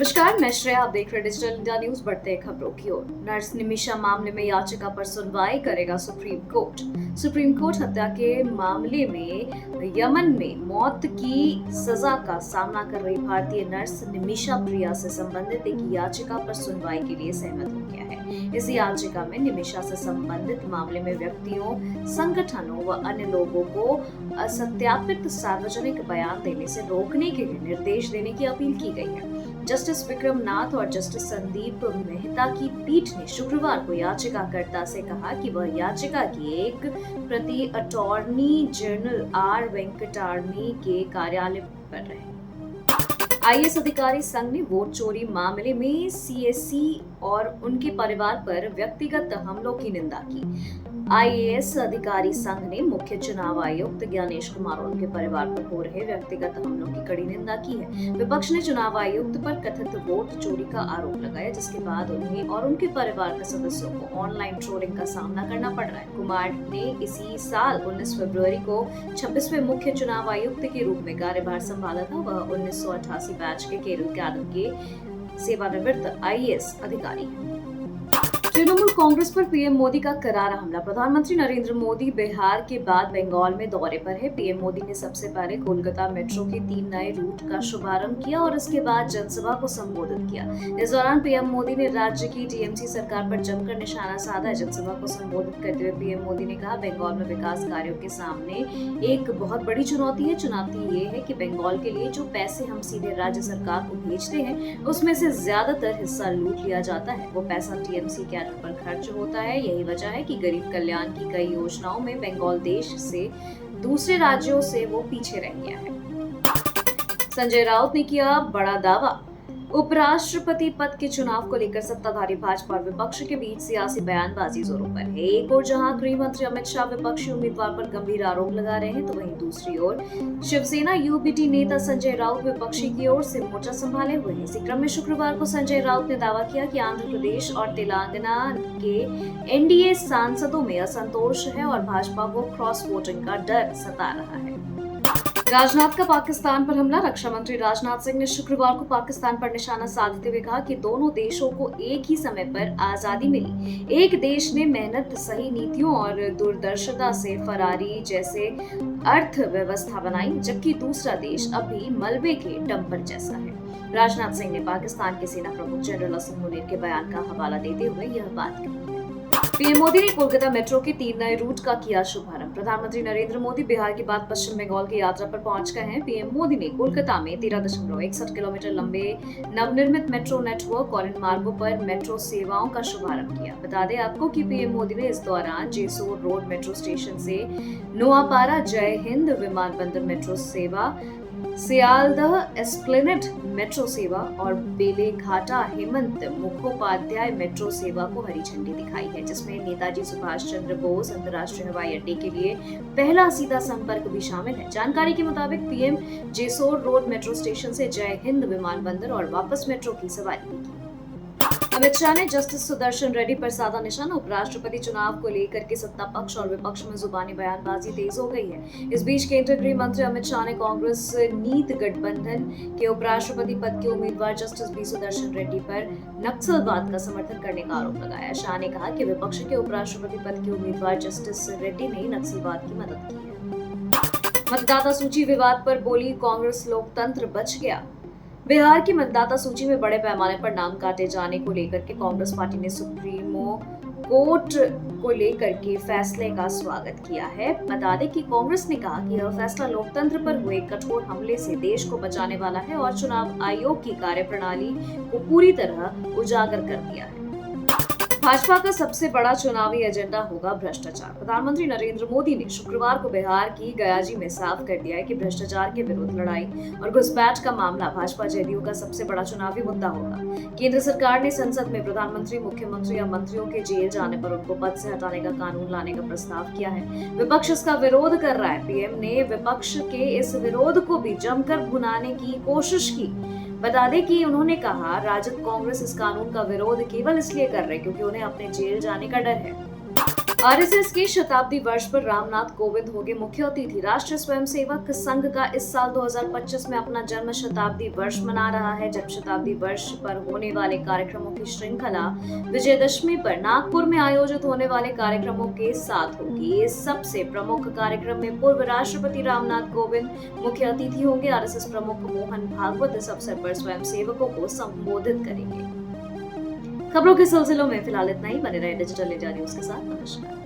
नमस्कार, मैं श्रेया। आप देख रहे डिजिटल इंडिया न्यूज। बढ़ते हैं खबरों की ओर। नर्स निमिषा मामले में याचिका पर सुनवाई करेगा सुप्रीम कोर्ट। सुप्रीम कोर्ट हत्या के मामले में यमन में मौत की सजा का सामना कर रही भारतीय नर्स निमिषा प्रिया से संबंधित एक याचिका पर सुनवाई के लिए सहमत हो गया है। इस याचिका में निमिषा से संबंधित मामले में व्यक्तियों, संगठनों व अन्य लोगों को असत्यापित सार्वजनिक बयान देने से रोकने के लिए निर्देश देने की अपील की गई है। जस्टिस विक्रम नाथ और जस्टिस संदीप मेहता की पीठ ने शुक्रवार को याचिकाकर्ता से कहा कि वह याचिका की एक प्रति अटॉर्नी जनरल आर वेंकटारमी के कार्यालय पर रहे। आईएएस अधिकारी संघ ने वोट चोरी मामले में सीएससी और उनके परिवार पर व्यक्तिगत हमलों की निंदा की। आईएएस अधिकारी संघ ने मुख्य चुनाव आयुक्त ज्ञानेश कुमार और उनके परिवार पर हो रहे व्यक्तिगत हमलों की कड़ी निंदा की है। विपक्ष ने चुनाव आयुक्त पर कथित वोट चोरी का आरोप लगाया, जिसके बाद उन्हें और उनके परिवार के सदस्यों को ऑनलाइन ट्रोलिंग का सामना करना पड़ रहा है। कुमार ने इसी साल 19 फरवरी को 26वें मुख्य चुनाव आयुक्त के रूप में कार्यभार संभाला था। वह 1988 बैच के केरल कैडर के सेवानिवृत्त आईएएस अधिकारी हैं। तृणमूल कांग्रेस पर पीएम मोदी का करारा हमला। प्रधानमंत्री नरेंद्र मोदी बिहार के बाद बंगाल में दौरे पर है। पीएम मोदी ने सबसे पहले कोलकाता मेट्रो के 3 नए रूट का शुभारंभ किया और इसके बाद जनसभा को संबोधित किया। इस दौरान पीएम मोदी ने राज्य की टीएमसी सरकार पर जमकर निशाना साधा। जनसभा को संबोधित करते हुए पीएम मोदी ने कहा, बंगाल में विकास कार्यों के सामने एक बहुत बड़ी चुनौती है। चुनौती ये है कि बंगाल के लिए जो पैसे हम सीधे राज्य सरकार को भेजते हैं, उसमें से ज्यादातर हिस्सा लूट लिया जाता है। वो पैसा टीएमसी के पर खर्च होता है। यही वजह है कि गरीब कल्याण की कई योजनाओं में बंगाल देश से दूसरे राज्यों से वो पीछे रह गया है। संजय राउत ने किया बड़ा दावा। उपराष्ट्रपति पद के चुनाव को लेकर सत्ताधारी भाजपा और विपक्ष के बीच सियासी बयानबाजी जोरों पर है। एक ओर जहां गृह मंत्री अमित शाह विपक्षी उम्मीदवार पर गंभीर आरोप लगा रहे हैं, तो वहीं दूसरी ओर शिवसेना यूबीटी नेता संजय राउत विपक्षी की ओर से मोर्चा संभाले हुए हैं। इसी क्रम में शुक्रवार को संजय राउत ने दावा किया कि आंध्र प्रदेश और तेलंगाना के एनडीए सांसदों में असंतोष है और भाजपा को क्रॉस वोटिंग का डर सता रहा है। राजनाथ का पाकिस्तान पर हमला। रक्षा मंत्री राजनाथ सिंह ने शुक्रवार को पाकिस्तान पर निशाना साधते हुए कहा कि दोनों देशों को एक ही समय पर आजादी मिली। एक देश ने मेहनत, सही नीतियों और दूरदर्शिता से फरारी जैसे अर्थव्यवस्था बनाई, जबकि दूसरा देश अभी मलबे के डंपर जैसा है। राजनाथ सिंह ने पाकिस्तान के सेना प्रमुख जनरल असम मुनीर के बयान का हवाला देते हुए यह बात कही। पीएम मोदी ने कोलकाता मेट्रो के 3 नए रूट का किया शुभारंभ। प्रधानमंत्री नरेंद्र मोदी बिहार के बाद पश्चिम बंगाल की यात्रा पर पहुंच गए हैं। पीएम मोदी ने कोलकाता में 13.61 किलोमीटर लंबे नवनिर्मित मेट्रो नेटवर्क और इन मार्गों पर मेट्रो सेवाओं का शुभारंभ किया। बता दें आपको कि पीएम मोदी ने इस दौरान जेसोर रोड मेट्रो स्टेशन से नोआपाड़ा जय हिंद विमानबंदर मेट्रो सेवा, सियालदह एस्प्लेनेड मेट्रो सेवा और बेलेघाटा हेमंत मुखोपाध्याय मेट्रो सेवा को हरी झंडी दिखाई है, जिसमें नेताजी सुभाष चंद्र बोस अंतर्राष्ट्रीय हवाई अड्डे के लिए पहला सीधा संपर्क भी शामिल है। जानकारी के मुताबिक PM Jessore road metro station से जय हिंद विमानबंदर और वापस मेट्रो की सवारी की। अमित शाह ने जस्टिस सुदर्शन रेड्डी पर साधा निशाना। उपराष्ट्रपति चुनाव को लेकर के सत्ता पक्ष और विपक्ष में जुबानी बयानबाजी तेज हो गई है। इस बीच केंद्रीय गृह मंत्री अमित शाह ने कांग्रेस नीत गठबंधन के उपराष्ट्रपति पद के उम्मीदवार जस्टिस बी सुदर्शन रेड्डी पर नक्सलवाद का समर्थन करने का आरोप लगाया। शाह ने कहा कि विपक्ष के उपराष्ट्रपति पद के उम्मीदवार जस्टिस रेड्डी ने नक्सलवाद की मदद की है। मतदाता सूची विवाद पर बोली कांग्रेस, लोकतंत्र बच गया। बिहार की मतदाता सूची में बड़े पैमाने पर नाम काटे जाने को लेकर के कांग्रेस पार्टी ने सुप्रीमो कोर्ट को लेकर के फैसले का स्वागत किया है। बता दें कि कांग्रेस ने कहा कि यह फैसला लोकतंत्र पर हुए कठोर हमले से देश को बचाने वाला है और चुनाव आयोग की कार्यप्रणाली को पूरी तरह उजागर कर दिया है। भाजपा का सबसे बड़ा चुनावी एजेंडा होगा भ्रष्टाचार। प्रधानमंत्री नरेंद्र मोदी ने शुक्रवार को बिहार की गयाजी में साफ कर दिया है कि भ्रष्टाचार के विरुद्ध लड़ाई और घुसपैठ का मामला भाजपा जदयू का सबसे बड़ा चुनावी मुद्दा होगा। केंद्र सरकार ने संसद में प्रधानमंत्री, मुख्यमंत्री या मंत्रियों के जेल जाने पर उनको पद से हटाने का कानून लाने का प्रस्ताव किया है। विपक्ष इसका विरोध कर रहा है। पीएम ने विपक्ष के इस विरोध को भी जमकर भुनाने की कोशिश की। बता दें कि उन्होंने कहा, राजद कांग्रेस इस कानून का विरोध केवल इसलिए कर रहे क्योंकि उन्हें अपने जेल जाने का डर है। आरएसएस के शताब्दी वर्ष पर रामनाथ कोविंद होंगे मुख्य अतिथि। राष्ट्रीय स्वयंसेवक संघ का इस साल 2025 में अपना जन्म शताब्दी वर्ष मना रहा है, जब शताब्दी वर्ष पर होने वाले कार्यक्रमों की श्रृंखला विजयदशमी पर नागपुर में आयोजित होने वाले कार्यक्रमों के साथ होगी। इस सबसे प्रमुख कार्यक्रम में पूर्व राष्ट्रपति रामनाथ कोविंद मुख्य अतिथि होंगे। आरएसएस प्रमुख मोहन भागवत इस अवसर पर स्वयंसेवकों को संबोधित करेंगे। खबरों के सिलसिलों में फिलहाल इतना ही। बने रहे डिजिटल इंडिया न्यूज के साथ। नमस्कार।